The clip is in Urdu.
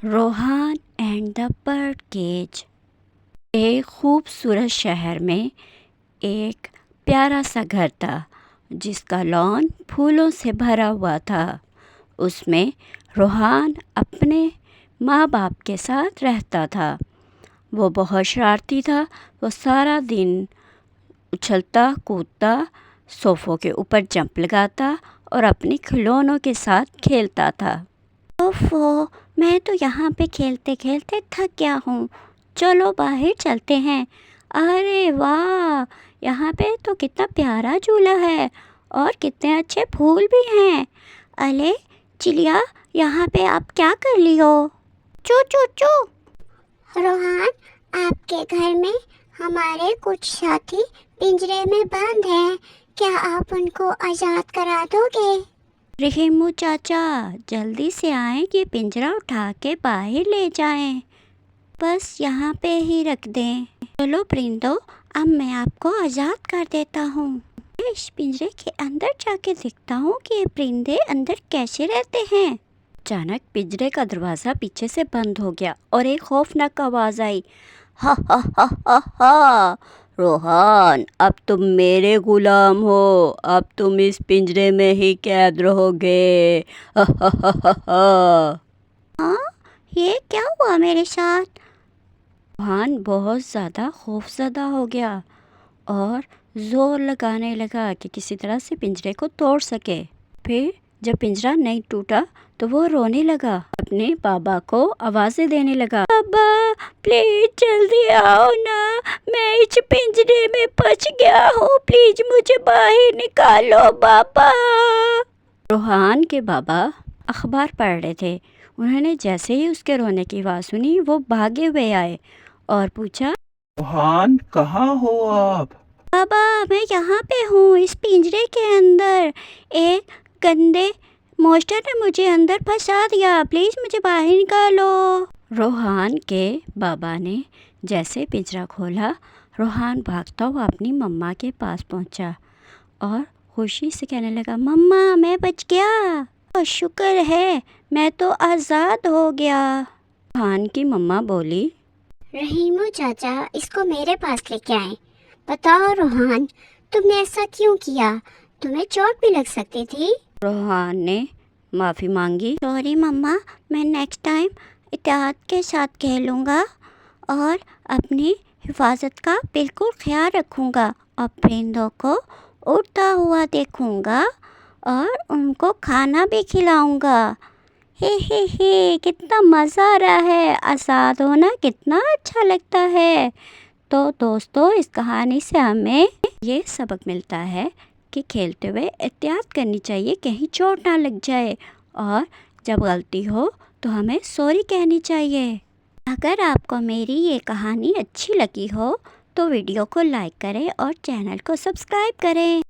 Rohan and the bird cage. ایک خوبصورت شہر میں ایک پیارا سا گھر تھا جس کا لان پھولوں سے بھرا ہوا تھا۔ اس میں روحان اپنے ماں باپ کے ساتھ رہتا تھا۔ وہ بہت شرارتی تھا۔ وہ سارا دن اچھلتا کودتا، صوفوں کے اوپر جمپ لگاتا اور اپنے کھلونوں کے ساتھ کھیلتا تھا۔ اوفو، میں تو یہاں پہ کھیلتے کھیلتے تھک گیا ہوں، چلو باہر چلتے ہیں۔ ارے واہ، یہاں پہ تو کتنا پیارا جھولا ہے اور کتنے اچھے پھول بھی ہیں۔ الے چلیا، یہاں پہ آپ کیا کر لی ہو؟ چو چو چو۔ روحان، آپ کے گھر میں ہمارے کچھ ساتھی پنجرے میں بند ہیں، کیا آپ ان کو آزاد کرا دو گے؟ رحیمو چاچا، جلدی سے آئیں، یہ پنجرا اٹھا کے باہر لے جائیں، بس یہاں پہ ہی رکھ دیں۔ چلو پرندو، اب میں آپ کو آزاد کر دیتا ہوں۔ اس پنجرے کے اندر جا کے دیکھتا ہوں کہ یہ پرندے اندر کیسے رہتے ہیں۔ اچانک پنجرے کا دروازہ پیچھے سے بند ہو گیا اور ایک خوفناک آواز آئی، ہا ہا ہا ہا ہا، روحان، اب تم میرے غلام ہو، اب تم اس پنجرے میں ہی قید رہو گے، ہا ہا ہا ہا ہا۔ ہاں، یہ کیا ہوا میرے ساتھ؟ روحان بہت زیادہ خوفزدہ ہو گیا اور زور لگانے لگا کہ کسی طرح سے پنجرے کو توڑ سکے۔ پھر جب پنجرا نہیں ٹوٹا تو وہ رونے لگا، اپنے بابا کو آوازیں دینے لگا، بابا پلیز جلدی آؤ نا، میں اس پنجرے میں پھنس گیا ہوں، پلیز مجھے باہر نکالو بابا۔ روحان کے بابا اخبار پڑھ رہے تھے۔ انہوں نے جیسے ہی اس کے رونے کی آواز سنی، وہ بھاگے ہوئے آئے اور پوچھا، روحان کہاں ہو آپ؟ بابا میں یہاں پہ ہوں، اس پنجرے کے اندر ایک گندے مونسٹر نے مجھے اندر پھنسا دیا، پلیز مجھے باہر نکالو۔ روحان کے بابا نے جیسے پنجرا کھولا، روحان بھاگتا ہوا اپنی مما کے پاس پہنچا اور خوشی سے کہنے لگا، مما میں بچ گیا، شکر ہے، میں تو آزاد ہو گیا۔ روحان کی مما بولی، رحیمو چاچا اس کو میرے پاس لے کے آئیں۔ بتاؤ روحان، تم نے ایسا کیوں کیا؟ تمہیں چوٹ بھی لگ سکتی تھی۔ روحان نے معافی مانگی، سوری مما، میں نیکسٹ ٹائم احتیاط کے ساتھ کھیلوں گا اور اپنی حفاظت کا بالکل خیال رکھوں گا اور پرندوں کو اڑتا ہوا دیکھوں گا اور ان کو کھانا بھی کھلاؤں گا۔ ہی کتنا مزہ آ رہا ہے، آزاد ہونا کتنا اچھا لگتا ہے۔ تو دوستو، اس کہانی سے ہمیں یہ سبق ملتا ہے کہ کھیلتے ہوئے احتیاط کرنی چاہیے، کہیں چوٹ نہ لگ جائے، اور جب غلطی ہو تو ہمیں سوری کہنی چاہیے۔ اگر آپ کو میری یہ کہانی اچھی لگی ہو تو ویڈیو کو لائک کریں اور چینل کو سبسکرائب کریں۔